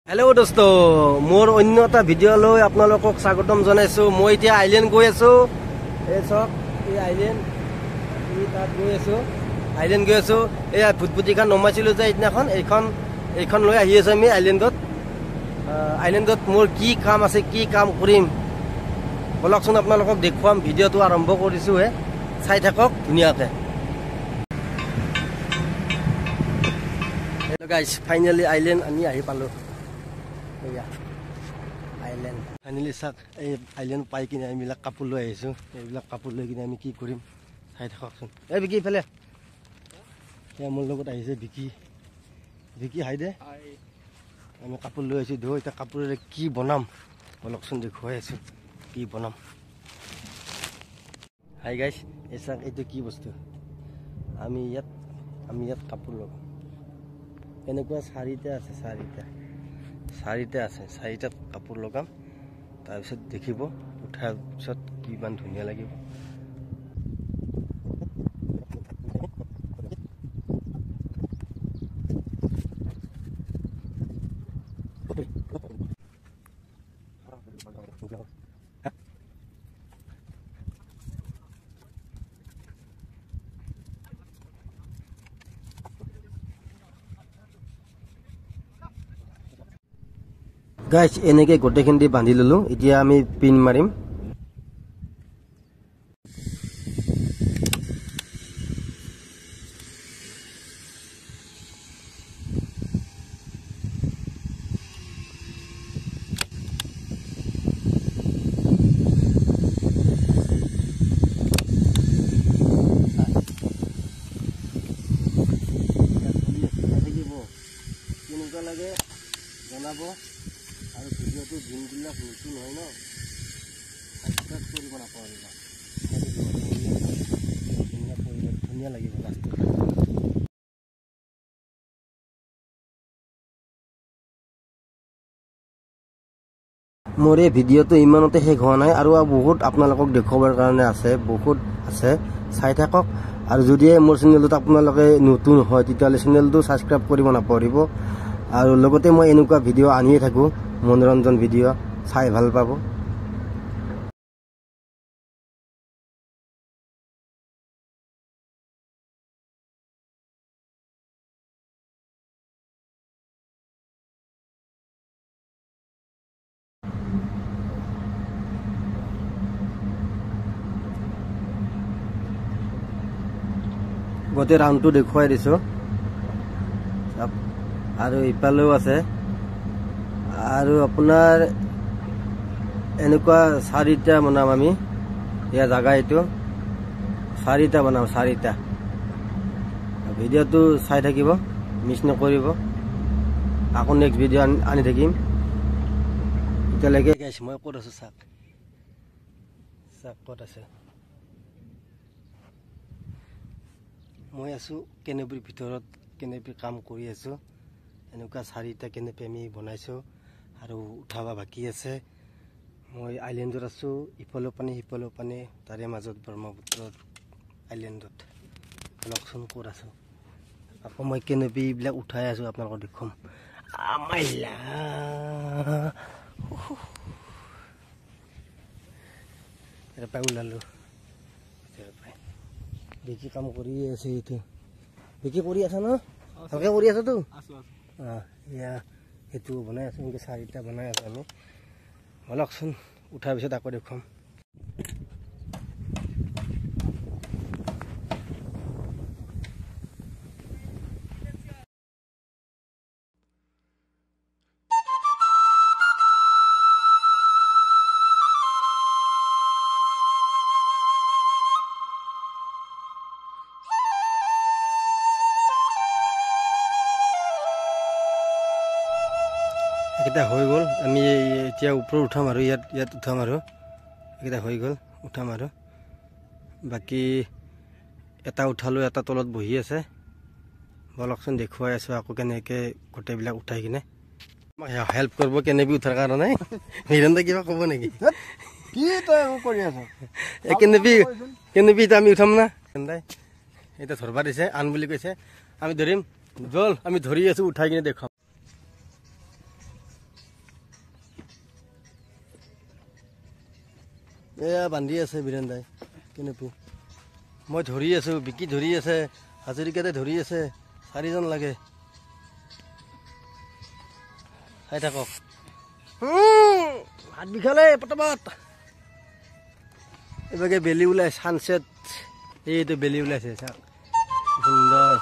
hello दोस्तों मोर अन्य এটা ভিডিও লৈ আপোনালোকক স্বাগতম জনাইছো মই এতিয়া আইল্যান্ড গৈ আছো এই সব এই আইল্যান্ড এই তাত গৈ আছো এই ভুটভুটিখন নমাইছিলো যে ইতনাখন এইখন লৈ আহি আছো আমি আইল্যান্ডত মোৰ কি কাম আছে কি কাম কৰিম বলকচোন আপোনালোকক দেখুৱাম ভিডিওটো আৰম্ভ কৰিছো হে চাই থাকক ধুনিয়াকে হেল্ল গাইস ফাইনালি আইল্যান্ড আমি আহি পালো আইল্যান্ড ফাইনালি সাক এই আইল্যান্ড পাই কিনে আমি বিলাক কাপোৰ লৈ আহিছো এইবিলাক কাপোৰ লৈ কিনে আমি কি কৰিম চাই থাককচোন এই বিকি ফেলে এই মোৰ লগত আহিছে বিকি হাই দে আমি কাপোৰ লৈ আহিছো ধো এটা কাপোৰেৰে কি বনাম বলকচোন দেখুৱাই আছো কি বনাম হাই গাইস এই সাক এইটো কি বস্তু আমি ইয়াত কাপোৰ লগাম এনেকুৱা চাৰিটা আছে চাৰিটা কাপোৰ লগাম তাৰপিছত দেখিব উঠাৰ পিছত কিমান ধুনীয়া লাগিব গাইস এনেকে গোটেখিনি বান্ধি ললো এতিয়া আমি পিন মাৰিম কেনেকুৱা লাগে জনাব আৰু ভিডিওটো যোনবিলাক নতুন হয় ন সাবস্ক্ৰাইব কৰিব নাপাহৰিবা ধুনীয়া লাগিব লাষ্টত মোৰ এই ভিডিওটো ইমানতে শেষ হোৱা নাই আৰু বহুত আপোনালোকক দেখুৱাবৰ কাৰণে বহুত আছে চাই থাকক আৰু যদি মোৰ চেনেলটো আপোনালোকে নতুন হয় তেতিয়াহ'লে চেনেলটো সাবস্ক্ৰাইব কৰিব নাপাহৰিব আৰু লগতে মই এনেকুৱা ভিডিও আনিয়ে থাকো মনোৰঞ্জন ভিডিও চাই ভাল পাব গোটেই ৰাউণ্ডটো দেখুৱাই দিছো আৰু ইফালেও আছে আৰু আপোনাৰ এনেকুৱা চাৰিটা বনাম আমি ইয়া জায়গা এইটো চাৰিটা বনাম চাৰিটা ভিডিওটো চাই থাকিব মিছ নকৰিব আকৌ নেক্সট ভিডিও আনি থাকিম এতিয়ালৈকে গাইছ মই ক'ত আছো চাক ক'ত আছে মই আছো কেনেপিৰ ভিতৰত কেনেপি কাম কৰি আছো এনেকুৱা চাৰিটা কেনেপি আমি বনাইছো আৰু উঠাবা বাকি আছে মই আইল্যান্ডত আছো ইফালো পানী তাৰে মাজত ব্ৰহ্মপুত্ৰ আইল্যান্ডত লকচোন ক'ত আছো আকৌ মই কেনেপি বিলাক উঠাই আছো আপোনালোকক দেখুৱাম আমাইলা এটা পাই ওলালো দেখি কাম কৰি আছে এইটো দেখি কৰি আছা ন ভালকে কৰি আছা তো ইয়া সেইটো বনাই আছো এনেকৈ চাৰিটা বনাই আছো আমি বলকচোন উঠাৰ পিছত আকৌ দেখুৱাম এটা হৈ গ'ল আমি এতিয়া ওপৰত উঠাম আৰু ইয়াত উঠাম আৰু এটা হৈ গ'ল উঠাম আৰু বাকি এটা উঠালো এটা তলত বহি আছে বলকচোন দেখুৱাই আছো আকৌ কেনেকৈ গোটেইবিলাক উঠাই কিনে হেল্প কৰিব কেনেবি উঠাৰ কাৰণে হিৰন্দা কিবা ক'ব নেকি কি তই কৰি আছ কেনেবি আমি উঠাম না কেন্দাই এটা ধৰবা দিছে আন বুলি কৈছে আমি ধৰিম জল আমি ধৰি আছো উঠাই কিনে দেখাম এয়া বান্ধি আছে বীৰেন দাই কেনেপি মই ধৰি আছোঁ বিকি ধৰি আছে হাজৰিকাতে ধৰি আছে 4জন লাগে খাই থাকক হাত বিষালে পটাপট এবাগে বেলি ওলাই সানসেট এইটো বেলি ওলাইছে চাওক সুন্দৰ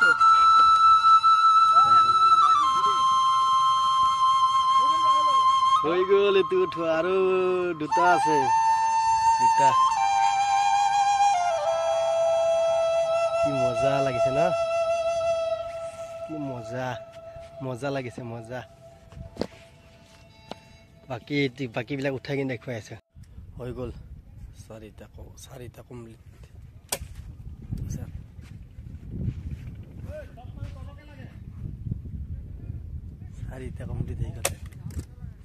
হৈ গ'ল এইটো উঠোৱা আৰু দুটা আছে দুটা কি মজা লাগিছে ন কি মজা মজা লাগিছে মজা বাকীবিলাক উঠাই কিনে দেখুৱাই আছে হৈ গ'ল 4টা কমপ্লিট চাৰিটা কমপ্লিট হৈ গ'ল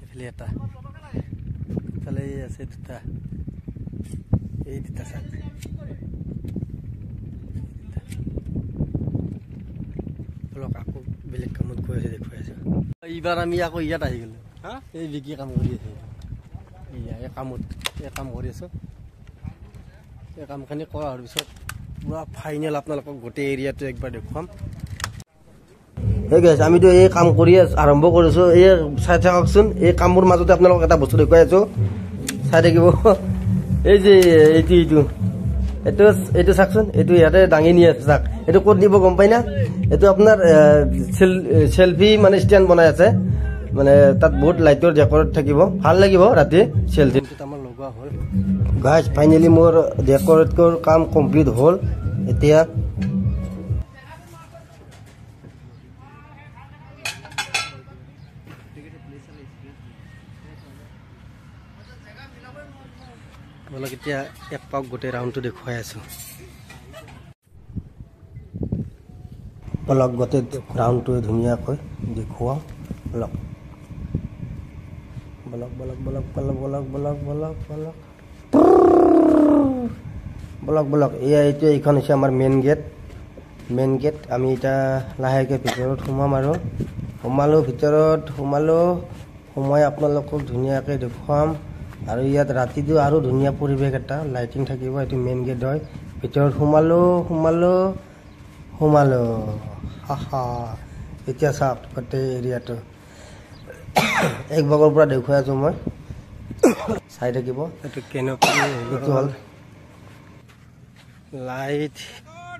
এইফালে এটা ইফালে আছে দুটা এই দুটা চাক অলপ আকৌ বেলেগ কামত গৈ আছে দেখুৱাই আছো এইবাৰ আমি আকৌ ইয়াত আহি গ'লো এই বিকি কাম কৰি আছে এই কাম কৰি আছো এই কামখিনি কৰাৰ পিছত পুৰা ফাইনেল আপোনালোকক গোটেই এৰিয়াটো একবাৰ দেখুৱাম এই গাইছ আমিতো এই কাম কৰি আৰম্ভ কৰিছোঁ এই চাই থাককচোন এই কামবোৰ মাজতে আপোনালোকক এটা বস্তু দেখুৱাই আছোঁ চাই থাকিব এই যে এইটো চাওকচোন এইটো ইয়াতে দাঙি নি আছে চাওক এইটো ক'ত নিব গম পাই না এইটো আপোনাৰ চেল্ফি মানে ষ্টেণ্ড বনাই আছে মানে তাত বহুত লাইটৰ ডেকৰেট থাকিব ভাল লাগিব ৰাতি চেল্ফি আমাৰ লগোৱা হ'ল গাইছ ফাইনেলি মোৰ ডেকৰেটৰ কাম কমপ্লিট হ'ল এতিয়া বলক এতিয়া এক পাক গোটেই ৰাউণ্ডটো দেখুৱাই আছো বলক গোটেই ৰাউণ্ডটো ধুনীয়াকৈ দেখুৱাওঁ বলক বলক বলক বলক বলক বলক বলক বলক বলক বলক বলক এইটো এইখন হৈছে আমাৰ মেইন গেট আমি এতিয়া লাহেকৈ ভিতৰত সোমাম আৰু ভিতৰত সোমাই আপোনালোকক ধুনীয়াকৈ দেখুৱাম আৰু ইয়াত ৰাতিটো আৰু ধুনীয়া পৰিৱেশ এটা লাইটিং থাকিব এইটো মেইন গেট হয় ভিতৰত সোমালো হাহা এতিয়া চাওক গোটেই এৰিয়াটো এক ভাগৰ পৰা দেখুৱাই আছোঁ মই চাই থাকিব এইটো কেনেপি এইটো হ'ল লাইট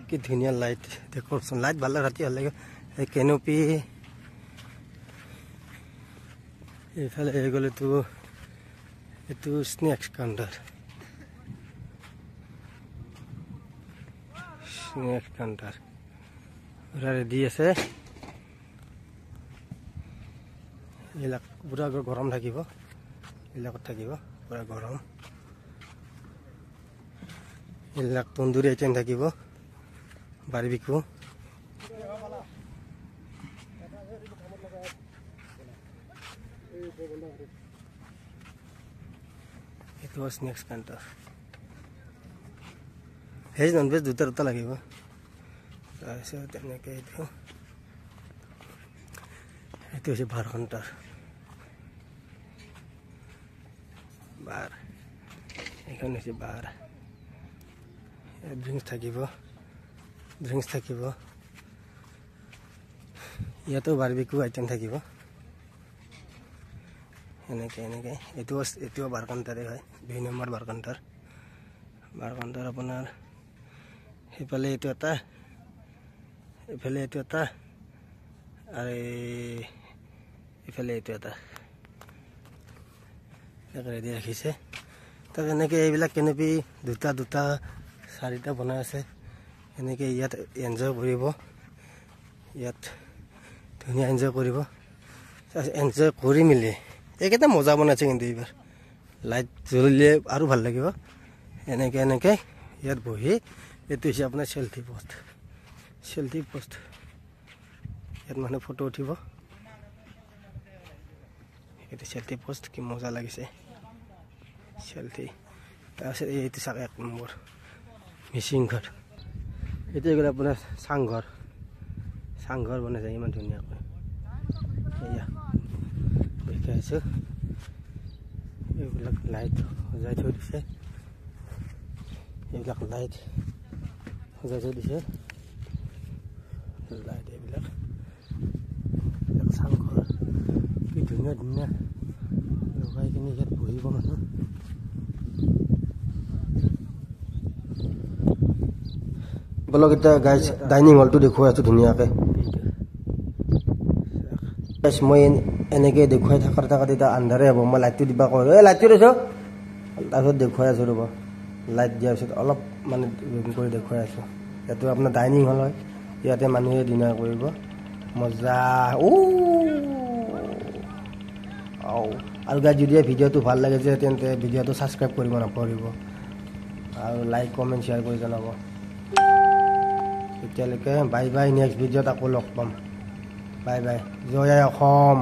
কি ধুনীয়া লাইট দেখোন লাইট ভাল ৰাতি ভাল লাগে এই কেনেপি এইফালে হৈ গ'ল এইটো স্নেক্স কাউণ্টাৰ পুৰা ৰেডি আছে এইবিলাক পুৰা গৰম থাকিব এইবিলাকত থাকিব পুৰা গৰম এইবিলাক তন্দুৰী আইটেম থাকিব বাৰবিকিউ এইটো snacks counter veg non veg দুটা লাগিব তাৰপিছত এনেকৈ এইটো হৈছে বাৰ কাউণ্টাৰ এইখন হৈছে বাৰ ড্ৰিংকছ থাকিব ইয়াতো বাৰবিকিউ আইটেম থাকিব এনেকৈ এইটোও বাৰ কাউণ্টাৰে হয় 2 নম্বৰ বাৰ কাউণ্টাৰ আপোনাৰ সেইফালে এইটো এটা এইফালে এইটো এটা আৰু এইফালে এইটো এটা ৰেডি ৰাখিছে তাত এনেকৈ এইবিলাক কেনেপি দুটা 4টা বনাই আছে এনেকৈ ইয়াত এনজয় কৰিব ইয়াত ধুনীয়া এনজয় কৰিব এনজয় কৰি মেলি এইকেইটা মজা বনাইছে কিন্তু এইবাৰ লাইট জ্বলিলে আৰু ভাল লাগিব এনেকৈ ইয়াত বহি এইটো হৈছে আপোনাৰ চেল্ফি পোষ্ট ইয়াত মানুহ ফটো উঠিব এইটো চেল্ফি পোষ্ট কি মজা লাগিছে চেল্ফি তাৰপিছত এইটো চাওক 1 নম্বৰ মিচিং ঘৰ এইটো গ'লে আপোনাৰ চাংঘৰ বনাইছে ইমান ধুনীয়াকৈ এয়া দেখাইছোঁ এইবিলাক লাইট সজাই থৈ দিছে এইবিলাক লাইট সজাই থৈ দিছে লাইট এইবিলাক চাংঘৰ কি ধুনীয়া ধুনীয়া লগাই কিনে ইয়াত বহিব মানুহ বলক এতিয়া গাইজ ডাইনিং হলটো দেখুৱাই আছো ধুনীয়াকৈ মই এনেকৈ দেখুৱাই থাকাত এতিয়া আন্ধাৰে হ'ব মই লাইটটো দিবা কওঁ এই লাইটটো দিছ তাৰপিছত দেখুৱাই আছোঁ ৰ'ব লাইট দিয়াৰ পিছত অলপ মানে জুম কৰি দেখুৱাই আছোঁ ইয়াতো আপোনাৰ ডাইনিং হল হয় ইয়াতে মানুহে ডিনাৰ কৰিব মজা আৰু গাইজ যদি ভিডিঅ'টো ভাল লাগে যে তেন্তে ভিডিঅ'টো ছাবস্ক্ৰাইব কৰিব নাপাহৰিব আৰু লাইক কমেণ্ট শ্বেয়াৰ কৰি জনাব এতিয়ালৈকে বাই বাই নেক্সট ভিডিঅ'ত আকৌ লগ পাম বাই বাই জয় আই অসম